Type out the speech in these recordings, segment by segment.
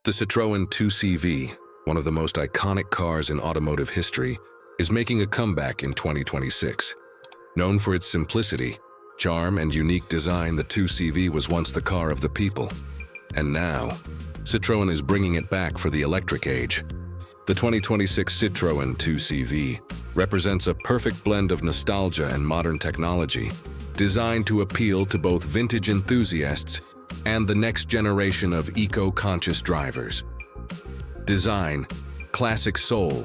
The Citroën 2CV, one of the most iconic cars in automotive history, is making a comeback in 2026. Known for its simplicity, charm, and unique design, the 2CV was once the car of the people. And now, Citroën is bringing it back for the electric age. The 2026 Citroën 2CV represents a perfect blend of nostalgia and modern technology, designed to appeal to both vintage enthusiasts and the next generation of eco-conscious drivers. Design, classic soul,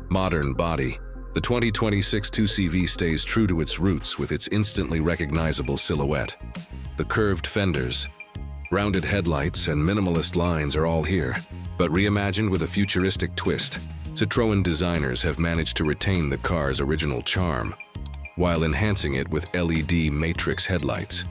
modern body. The 2026 2CV stays true to its roots with its instantly recognizable silhouette. The curved fenders, rounded headlights, and minimalist lines are all here, but reimagined with a futuristic twist. Citroën designers have managed to retain the car's original charm, while enhancing it with LED matrix headlights,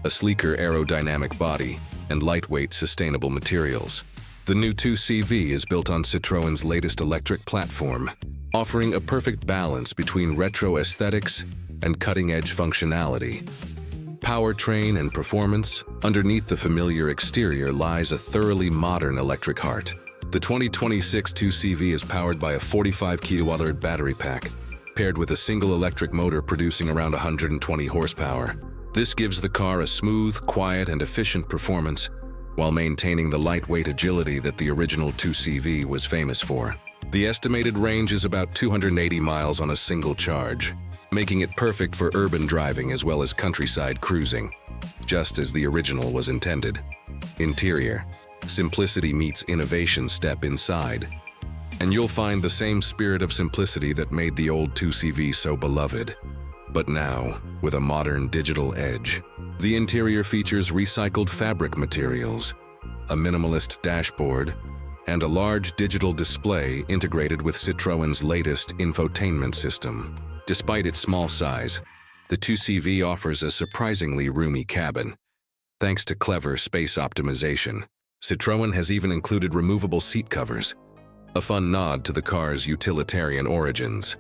a sleeker aerodynamic body, and lightweight sustainable materials. The new 2CV is built on Citroën's latest electric platform, offering a perfect balance between retro aesthetics and cutting-edge functionality. Powertrain and performance, underneath the familiar exterior lies a thoroughly modern electric heart. The 2026 2CV is powered by a 45 kWh battery pack, paired with a single electric motor producing around 120 horsepower. This gives the car a smooth, quiet, and efficient performance, while maintaining the lightweight agility that the original 2CV was famous for. The estimated range is about 280 miles on a single charge, making it perfect for urban driving as well as countryside cruising, just as the original was intended. Interior, simplicity meets innovation step inside, and you'll find the same spirit of simplicity that made the old 2CV so beloved, but now with a modern digital edge. The interior features recycled fabric materials, a minimalist dashboard, and a large digital display integrated with Citroën's latest infotainment system. Despite its small size, the 2CV offers a surprisingly roomy cabin. Thanks to clever space optimization, Citroën has even included removable seat covers, a fun nod to the car's utilitarian origins.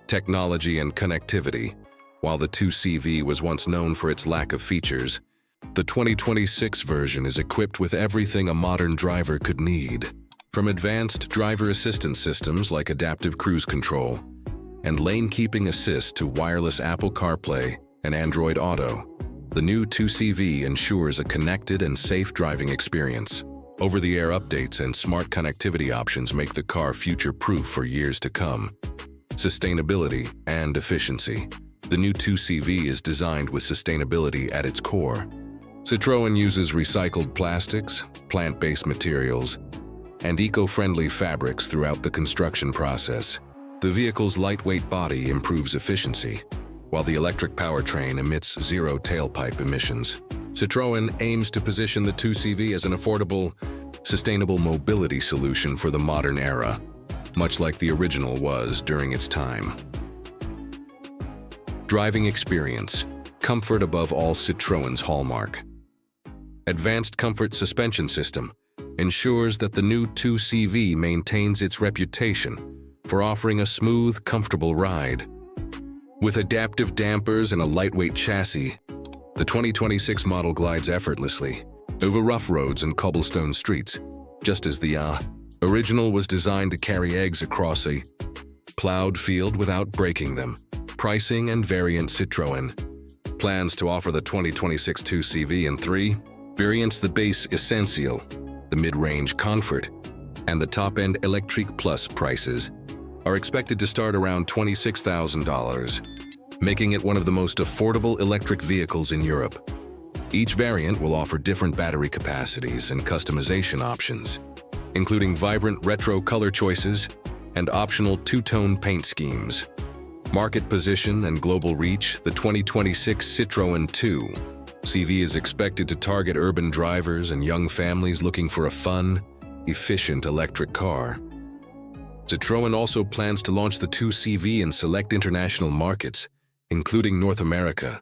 Technology and connectivity. While the 2CV was once known for its lack of features, the 2026 version is equipped with everything a modern driver could need. From advanced driver assistance systems like adaptive cruise control and lane-keeping assist to wireless Apple CarPlay and Android Auto, the new 2CV ensures a connected and safe driving experience. Over-the-air updates and smart connectivity options make the car future-proof for years to come. Sustainability and efficiency. The new 2CV is designed with sustainability at its core. Citroën uses recycled plastics, plant-based materials, and eco-friendly fabrics throughout the construction process. The vehicle's lightweight body improves efficiency, while the electric powertrain emits zero tailpipe emissions. Citroën aims to position the 2CV as an affordable, sustainable mobility solution for the modern era, much like the original was during its time. Driving experience, comfort above all. Citroën's hallmark. Advanced comfort suspension system ensures that the new 2CV maintains its reputation for offering a smooth, comfortable ride. With adaptive dampers and a lightweight chassis, the 2026 model glides effortlessly over rough roads and cobblestone streets, just as the original was designed to carry eggs across a plowed field without breaking them. Pricing and variant. Citroën plans to offer the 2026 2CV in 3 variants: the base Essential, the mid-range Comfort, and the top-end Electric Plus. Prices are expected to start around $26,000, making it one of the most affordable electric vehicles in Europe. Each variant will offer different battery capacities and customization options, including vibrant retro color choices and optional two-tone paint schemes. Market position and global reach. The 2026 Citroën 2CV is expected to target urban drivers and young families looking for a fun, efficient electric car. Citroën also plans to launch the 2CV in select international markets, including North America,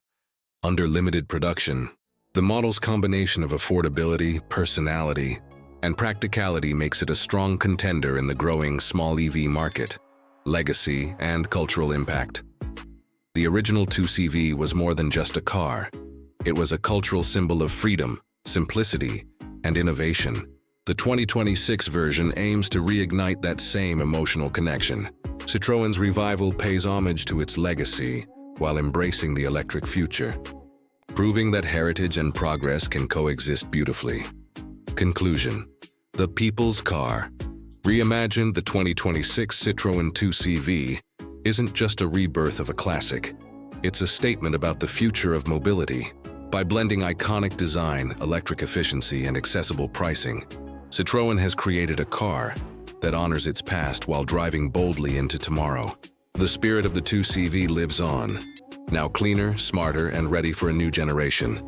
under limited production. The model's combination of affordability, personality, and practicality makes it a strong contender in the growing small EV market. Legacy and cultural impact. The original 2CV was more than just a car. It was a cultural symbol of freedom, simplicity, and innovation. The 2026 version aims to reignite that same emotional connection. Citroën's revival pays homage to its legacy while embracing the electric future, proving that heritage and progress can coexist beautifully. Conclusion: the people's car. Reimagined, the 2026 Citroën 2CV isn't just a rebirth of a classic. It's a statement about the future of mobility. By blending iconic design, electric efficiency, and accessible pricing, Citroën has created a car that honors its past while driving boldly into tomorrow. The spirit of the 2CV lives on, now cleaner, smarter, and ready for a new generation.